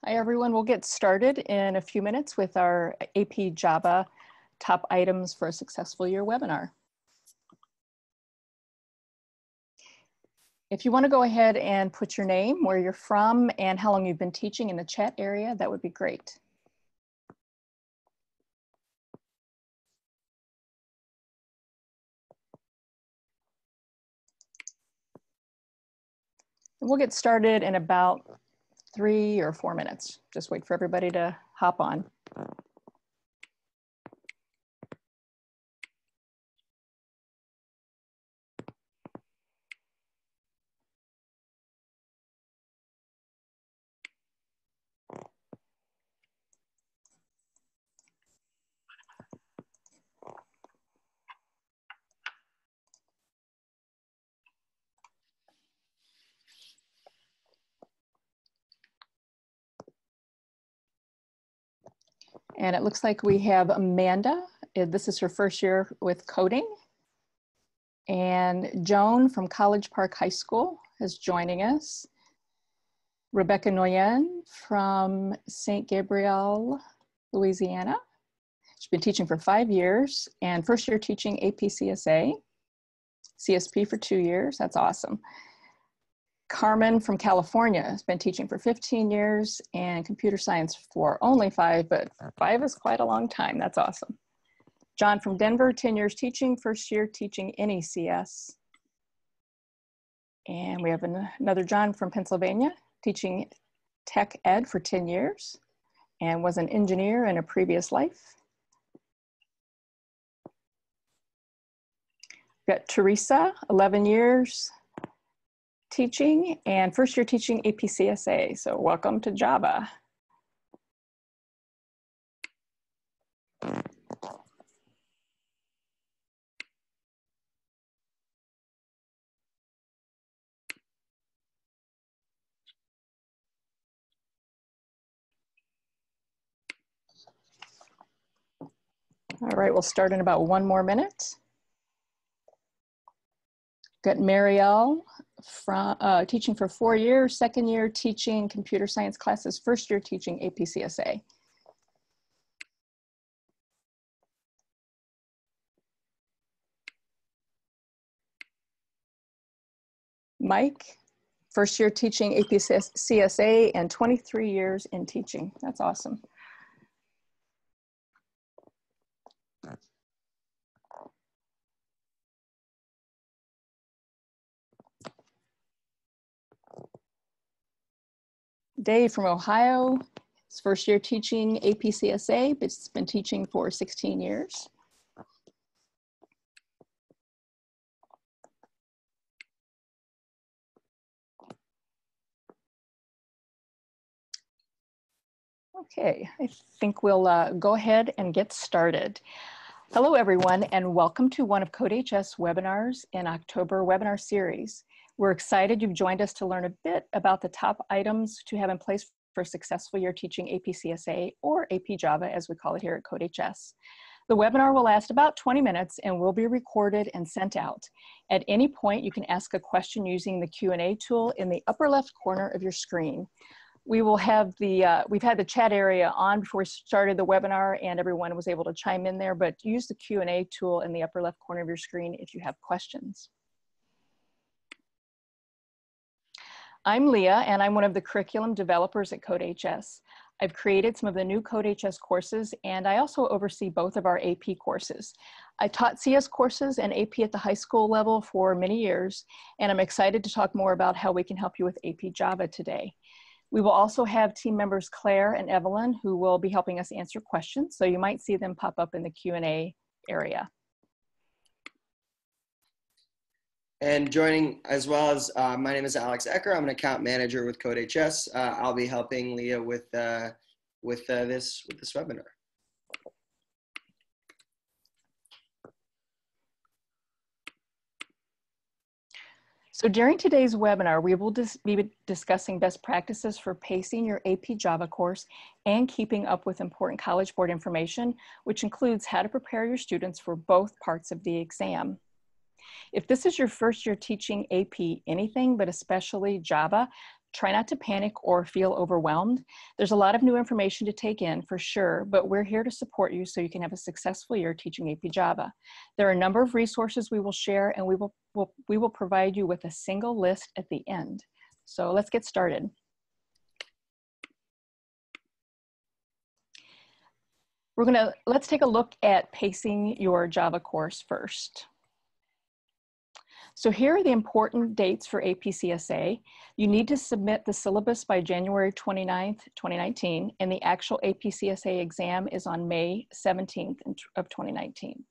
Hi, everyone. We'll get started in a few minutes with our AP Java top items for a successful year webinar. If you want to go ahead and put your name, where you're from, and how long you've been teaching in the chat area, that would be great. And we'll get started in about 3 or 4 minutes. Just wait for everybody to hop on. And it looks like we have Amanda. This is her first year with coding. And Joan from College Park High School is joining us. Rebecca Noyen from St. Gabriel, Louisiana. She's been teaching for 5 years and first year teaching AP CSA, CSP for 2 years. That's awesome. Carmen from California has been teaching for 15 years and computer science for only 5, but 5 is quite a long time. That's awesome. John from Denver, 10 years teaching, first year teaching NECS. And we have another John from Pennsylvania, teaching tech ed for 10 years and was an engineer in a previous life. We've got Teresa, 11 years teaching and first year teaching AP CSA. So welcome to Java. All right, we'll start in about 1 more minute. Got Marielle from teaching for 4 years, second year teaching computer science classes, first year teaching AP CSA. Mike, first year teaching AP CSA and 23 years in teaching. That's awesome. Dave from Ohio, his first year teaching AP CSA, but he's been teaching for 16 years. Okay, I think we'll go ahead and get started. Hello, everyone, and welcome to one of CodeHS webinars in October webinar series. We're excited you've joined us to learn a bit about the top items to have in place for a successful year teaching AP CSA or AP Java, as we call it here at CodeHS. The webinar will last about 20 minutes and will be recorded and sent out. At any point, you can ask a question using the Q&A tool in the upper left corner of your screen. We will have we've had the chat area on before we started the webinar and everyone was able to chime in there, but use the Q&A tool in the upper left corner of your screen if you have questions. I'm Leah, and I'm one of the curriculum developers at CodeHS. I've created some of the new CodeHS courses, and I also oversee both of our AP courses. I taught CS courses and AP at the high school level for many years, and I'm excited to talk more about how we can help you with AP Java today. We will also have team members Claire and Evelyn who will be helping us answer questions, so you might see them pop up in the Q&A area. And joining as well as, my name is Alex Ecker. I'm an account manager with CodeHS. I'll be helping Leah with this webinar. So during today's webinar, we will be discussing best practices for pacing your AP Java course and keeping up with important College Board information, which includes how to prepare your students for both parts of the exam. If this is your first year teaching AP anything, but especially Java, Try not to panic or feel overwhelmed. There's a lot of new information to take in for sure, but we're here to support you so you can have a successful year teaching AP Java. There are a number of resources we will share, and we will provide you with a single list at the end. So let's get started. Let's take a look at pacing your Java course first. So here are the important dates for APCSA. You need to submit the syllabus by January 29th, 2019, and the actual APCSA exam is on May 17th of 2019.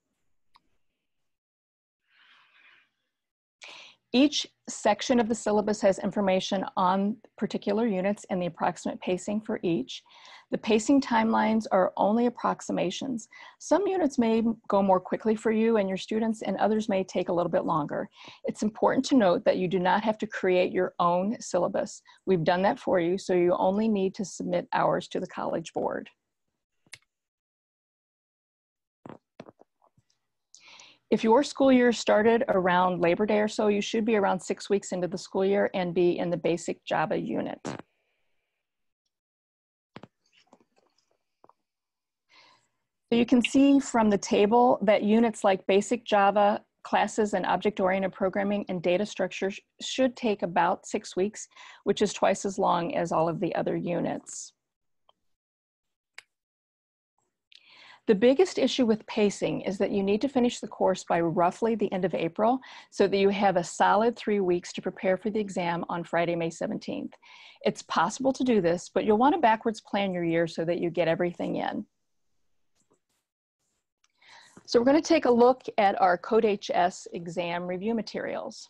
Each section of the syllabus has information on particular units and the approximate pacing for each. The pacing timelines are only approximations. Some units may go more quickly for you and your students, and others may take a little bit longer. It's important to note that you do not have to create your own syllabus. We've done that for you, so you only need to submit ours to the College Board. If your school year started around Labor Day or so, you should be around 6 weeks into the school year and be in the basic Java unit. So you can see from the table that units like basic Java, classes and object-oriented programming and data structures should take about 6 weeks, which is twice as long as all of the other units. The biggest issue with pacing is that you need to finish the course by roughly the end of April so that you have a solid 3 weeks to prepare for the exam on Friday, May 17th. It's possible to do this, but you'll want to backwards plan your year so that you get everything in. So we're going to take a look at our CodeHS exam review materials.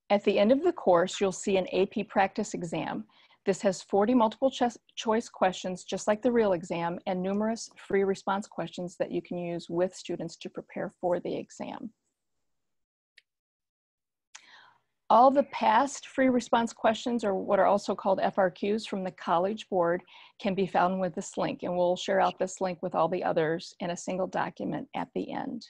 At the end of the course, you'll see an AP practice exam. This has 40 multiple choice questions, just like the real exam, and numerous free response questions that you can use with students to prepare for the exam. All the past free response questions, or what are also called FRQs from the College Board, can be found with this link, and we'll share out this link with all the others in a single document at the end.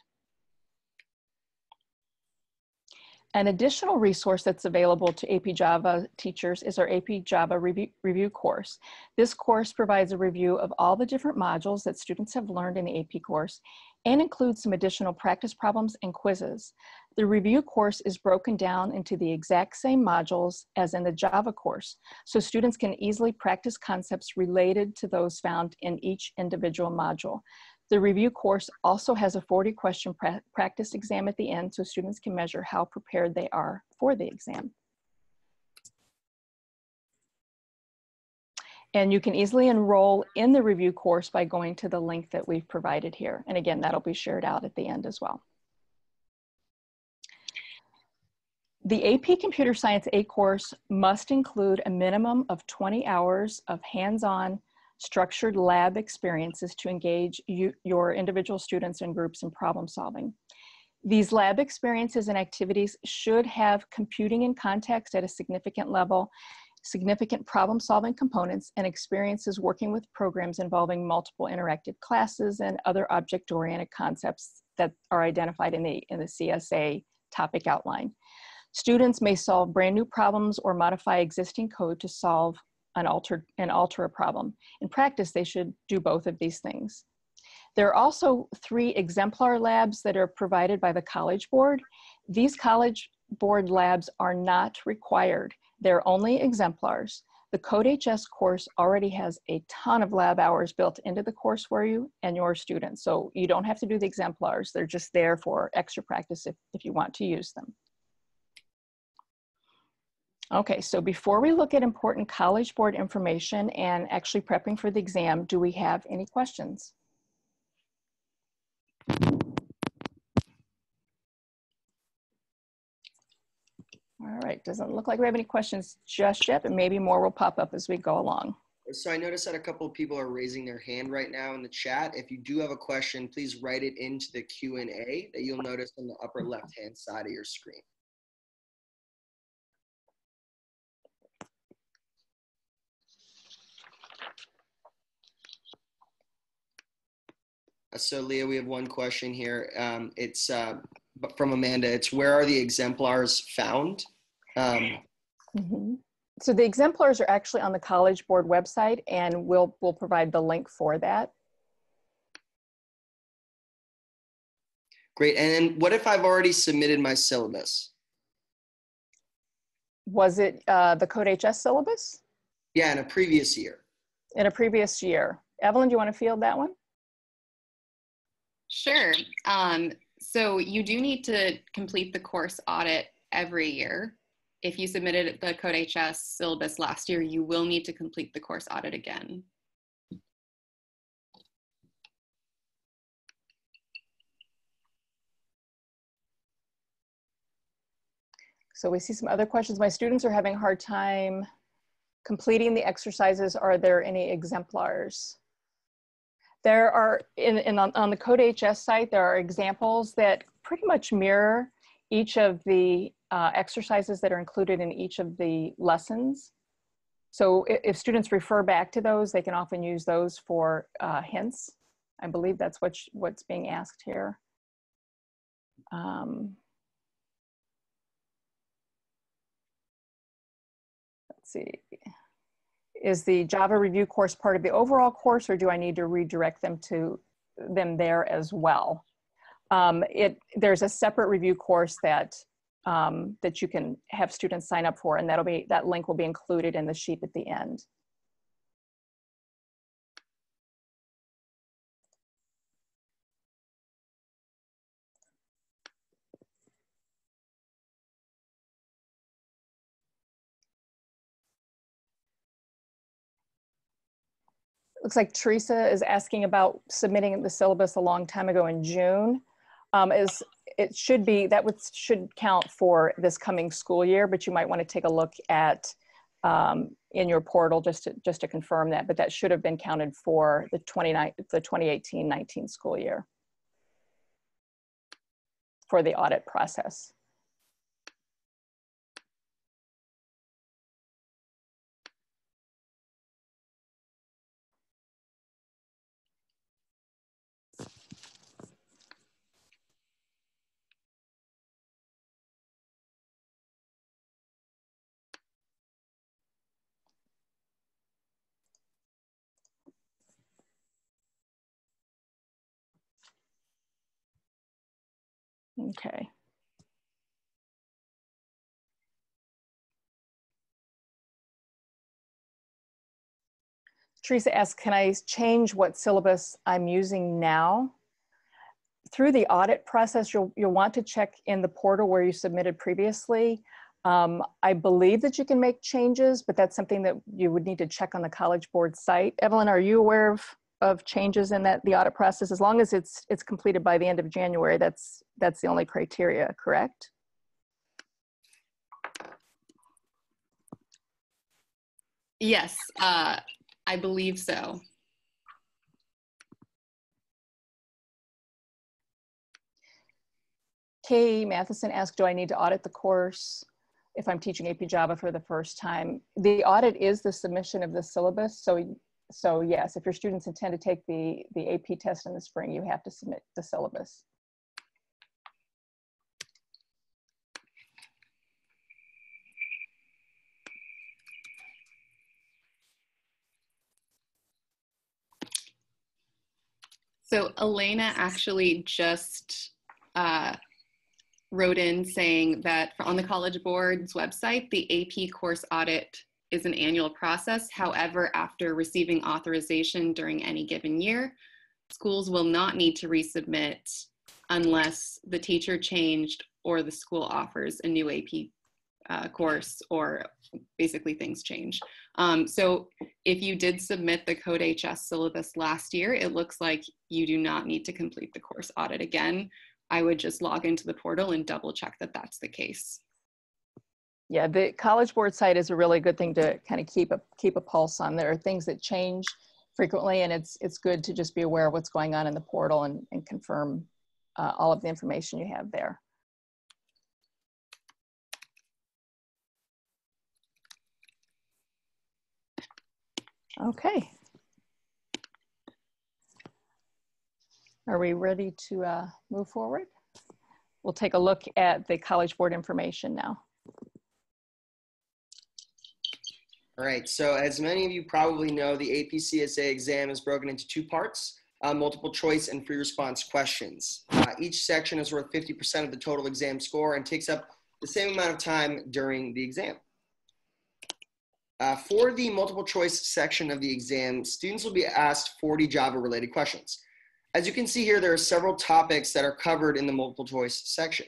An additional resource that's available to AP Java teachers is our AP Java review course. This course provides a review of all the different modules that students have learned in the AP course and includes some additional practice problems and quizzes. The review course is broken down into the exact same modules as in the Java course, so students can easily practice concepts related to those found in each individual module. The review course also has a 40-question practice exam at the end so students can measure how prepared they are for the exam. And you can easily enroll in the review course by going to the link that we've provided here. And again, that'll be shared out at the end as well. The AP Computer Science A course must include a minimum of 20 hours of hands-on structured lab experiences to engage your individual students and groups in problem solving. These lab experiences and activities should have computing in context at a significant level, significant problem solving components, and experiences working with programs involving multiple interactive classes and other object-oriented concepts that are identified in the CSA topic outline. Students may solve brand new problems or modify existing code to solve and alter a problem. In practice, they should do both of these things. There are also 3 exemplar labs that are provided by the College Board. These College Board labs are not required. They're only exemplars. The CodeHS course already has a ton of lab hours built into the course for you and your students, so you don't have to do the exemplars. They're just there for extra practice if you want to use them. Okay, so before we look at important College Board information and actually prepping for the exam, do we have any questions? All right, doesn't look like we have any questions just yet, but maybe more will pop up as we go along. So I noticed that a couple of people are raising their hand right now in the chat. If you do have a question, please write it into the Q&A that you'll notice on the upper left-hand side of your screen. So Leah, we have one question here. It's from Amanda. It's where are the exemplars found? Um, So the exemplars are actually on the College Board website, and we'll provide the link for that. Great. And then what if I've already submitted my syllabus? Was it the CodeHS syllabus? Yeah, in a previous year. In a previous year. Evelyn, do you want to field that one? Sure. So you do need to complete the course audit every year. If you submitted the CodeHS syllabus last year, you will need to complete the course audit again. So we see some other questions. My students are having a hard time completing the exercises. Are there any exemplars? There are, on the CodeHS site, there are examples that pretty much mirror each of the exercises that are included in each of the lessons. So if students refer back to those, they can often use those for hints. I believe that's what's being asked here. Let's see. Is the Java review course part of the overall course, or do I need to redirect them to them there as well? There's a separate review course that that you can have students sign up for, and that link will be included in the sheet at the end. Looks like Teresa is asking about submitting the syllabus a long time ago in June. It should be, should count for this coming school year, but you might want to take a look at in your portal just to confirm that, but that should have been counted for the 2018-19 school year for the audit process. Okay. Teresa asks, can I change what syllabus I'm using now? Through the audit process, you'll want to check in the portal where you submitted previously. I believe that you can make changes, but that's something that you would need to check on the College Board site. Evelyn, are you aware of changes in the audit process? As long as it's completed by the end of January, that's the only criteria, correct? Yes, I believe so. Kay Matheson asked, do I need to audit the course if I'm teaching AP Java for the first time? The audit is the submission of the syllabus. So yes, if your students intend to take the AP test in the spring, you have to submit the syllabus. So Elena actually just wrote in saying that on the College Board's website, the AP course audit is an annual process. However, after receiving authorization during any given year, schools will not need to resubmit unless the teacher changed or the school offers a new AP course, or basically things change. So if you did submit the CodeHS syllabus last year, it looks like you do not need to complete the course audit again. I would just log into the portal and double check that that's the case. Yeah, the College Board site is a really good thing to kind of keep a pulse on. There are things that change frequently, and it's good to just be aware of what's going on in the portal and confirm all of the information you have there. Okay. Are we ready to move forward? We'll take a look at the College Board information now. All right, so as many of you probably know, the AP CSA exam is broken into two parts, multiple choice and free response questions. Each section is worth 50% of the total exam score and takes up the same amount of time during the exam. For the multiple choice section of the exam, students will be asked 40 Java-related questions. As you can see here, there are several topics that are covered in the multiple choice section.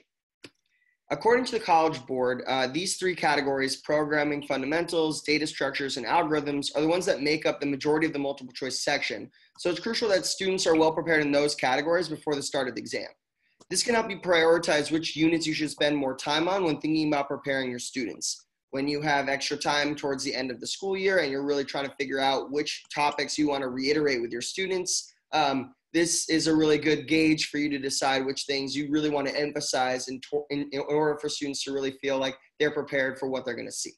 According to the College Board, these three categories, programming fundamentals, data structures, and algorithms, are the ones that make up the majority of the multiple choice section. So it's crucial that students are well prepared in those categories before the start of the exam. This can help you prioritize which units you should spend more time on when thinking about preparing your students. When you have extra time towards the end of the school year and you're really trying to figure out which topics you want to reiterate with your students, this is a really good gauge for you to decide which things you really want to emphasize in order for students to really feel like they're prepared for what they're going to see.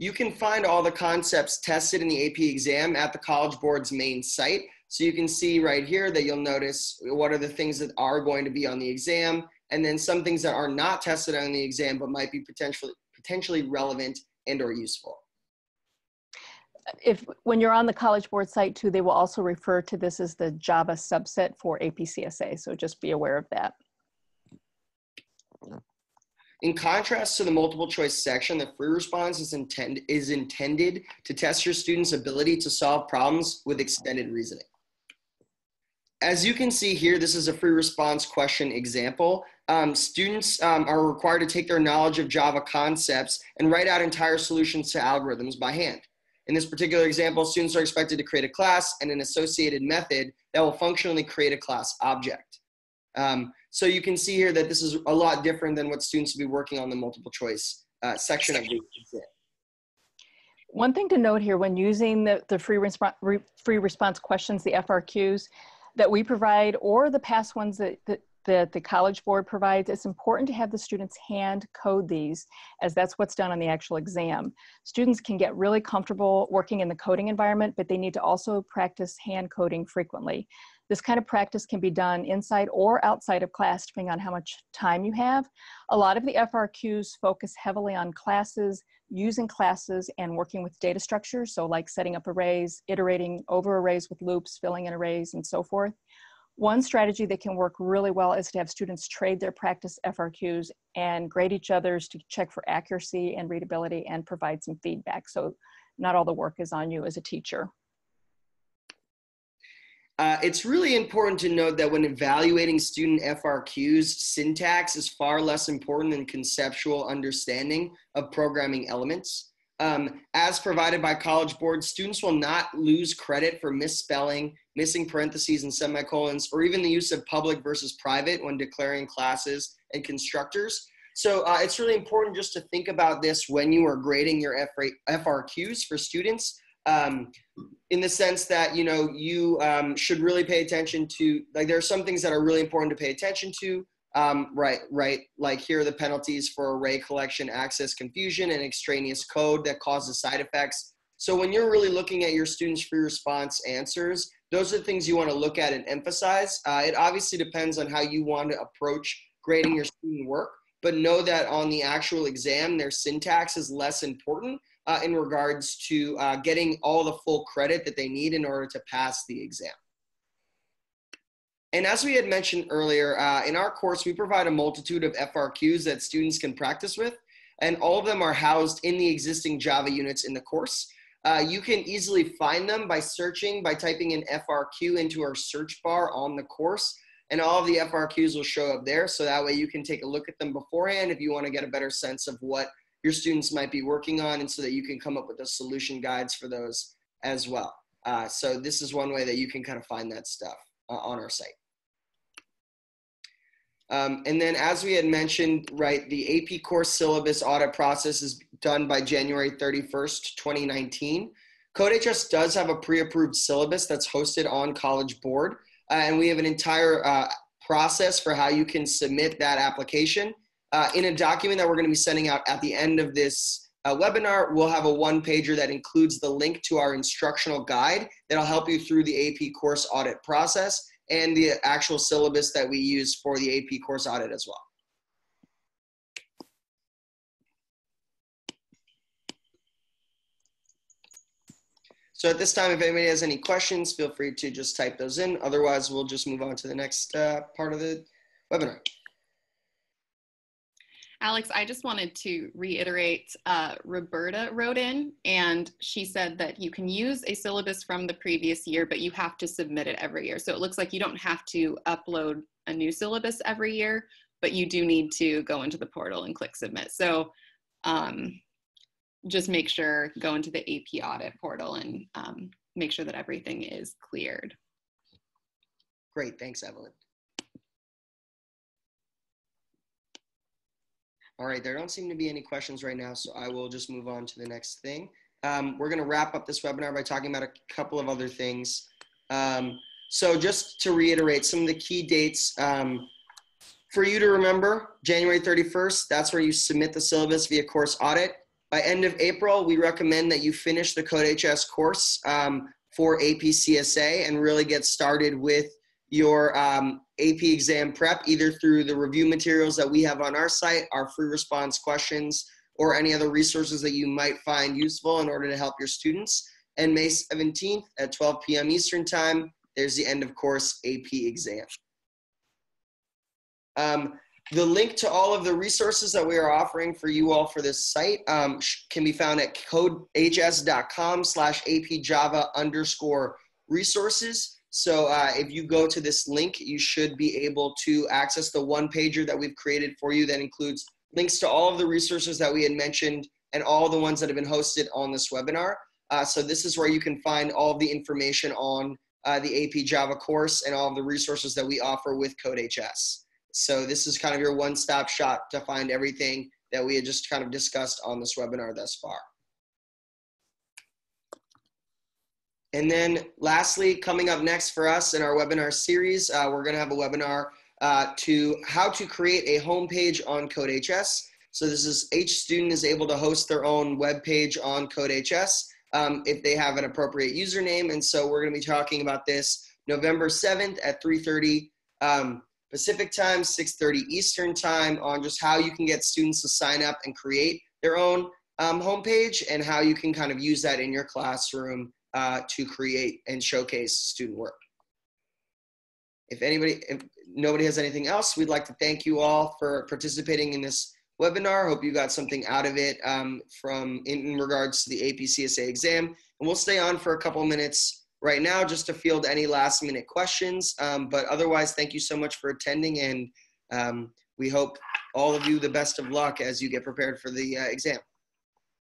You can find all the concepts tested in the AP exam at the College Board's main site. So you can see right here that you'll notice what are the things that are going to be on the exam, and then some things that are not tested on the exam but might be potentially relevant and or useful. When you're on the College Board site too, they will also refer to this as the Java subset for AP CSA, so just be aware of that. In contrast to the multiple choice section, the free response is intended to test your students' ability to solve problems with extended reasoning. As you can see here, this is a free response question example. Students are required to take their knowledge of Java concepts and write out entire solutions to algorithms by hand. In this particular example, students are expected to create a class and an associated method that will functionally create a class object. So you can see here that this is a lot different than what students will be working on the multiple choice section of the exam. One thing to note here when using the free response questions, the FRQs that we provide, or the past ones that the College Board provides, it's important to have the students hand code these, as that's what's done on the actual exam. Students can get really comfortable working in the coding environment, but they need to also practice hand coding frequently. This kind of practice can be done inside or outside of class, depending on how much time you have. A lot of the FRQs focus heavily on classes, using classes, and working with data structures, so like setting up arrays, iterating over arrays with loops, filling in arrays, and so forth. One strategy that can work really well is to have students trade their practice FRQs and grade each other's to check for accuracy and readability and provide some feedback. So not all the work is on you as a teacher. It's really important to note that when evaluating student FRQs, syntax is far less important than conceptual understanding of programming elements. As provided by College Board, students will not lose credit for misspelling, missing parentheses and semicolons, or even the use of public versus private when declaring classes and constructors. So it's really important just to think about this when you are grading your FRQs for students, in the sense that, you know, you should really pay attention to, like, there are some things that are really important to pay attention to. Right. Like here are the penalties for array collection, access confusion, and extraneous code that causes side effects. So when you're really looking at your students' free response answers, those are the things you want to look at and emphasize. It obviously depends on how you want to approach grading your student work, but know that on the actual exam, their syntax is less important in regards to getting all the full credit that they need in order to pass the exam. And as we had mentioned earlier, in our course, we provide a multitude of FRQs that students can practice with, and all of them are housed in the existing Java units in the course. You can easily find them by typing in FRQ into our search bar on the course, and all of the FRQs will show up there, so that way you can take a look at them beforehand if you want to get a better sense of what your students might be working on, and so that you can come up with the solution guides for those as well. So this is one way that you can kind of find that stuff on our site. And then as we had mentioned, right, the AP course syllabus audit process is done by January 31st, 2019. CodeHS does have a pre-approved syllabus that's hosted on College Board, and we have an entire process for how you can submit that application. In a document that we're going to be sending out at the end of this webinar, we'll have a one-pager that includes the link to our instructional guide that'll help you through the AP course audit process and the actual syllabus that we use for the AP course audit as well. So at this time, if anybody has any questions, feel free to just type those in. Otherwise, we'll just move on to the next part of the webinar. Alex, I just wanted to reiterate, Roberta wrote in and she said that you can use a syllabus from the previous year, but you have to submit it every year. So it looks like you don't have to upload a new syllabus every year, but you do need to go into the portal and click submit. So just make sure, go into the AP audit portal and make sure that everything is cleared. Great, thanks, Evelyn. All right, there don't seem to be any questions right now, so I will just move on to the next thing. We're gonna wrap up this webinar by talking about a couple of other things. So just to reiterate some of the key dates for you to remember, January 31st, that's where you submit the syllabus via course audit. By end of April, we recommend that you finish the CodeHS course for AP CSA and really get started with your AP exam prep, either through the review materials that we have on our site, our free response questions, or any other resources that you might find useful in order to help your students. And May 17th at 12 p.m. Eastern Time, there's the end of course AP exam. The link to all of the resources that we are offering for you all for this site can be found at codehs.com/APJava_resources. So if you go to this link, you should be able to access the one pager that we've created for you that includes links to all of the resources that we had mentioned and all the ones that have been hosted on this webinar. So this is where you can find all of the information on the AP Java course and all of the resources that we offer with CodeHS. So this is kind of your one-stop shop to find everything that we had just kind of discussed on this webinar thus far. And then lastly, coming up next for us in our webinar series, we're going to have a webinar to how to create a homepage on CodeHS. So this is each student is able to host their own web page on CodeHS if they have an appropriate username. And so we're going to be talking about this November 7th at 3:30 Pacific time, 6:30 Eastern time, on just how you can get students to sign up and create their own homepage and how you can kind of use that in your classroom to create and showcase student work. If nobody has anything else, we'd like to thank you all for participating in this webinar. Hope you got something out of it in regards to the AP CSA exam. And we'll stay on for a couple minutes right now just to field any last minute questions. But otherwise, thank you so much for attending, and we hope all of you the best of luck as you get prepared for the exam.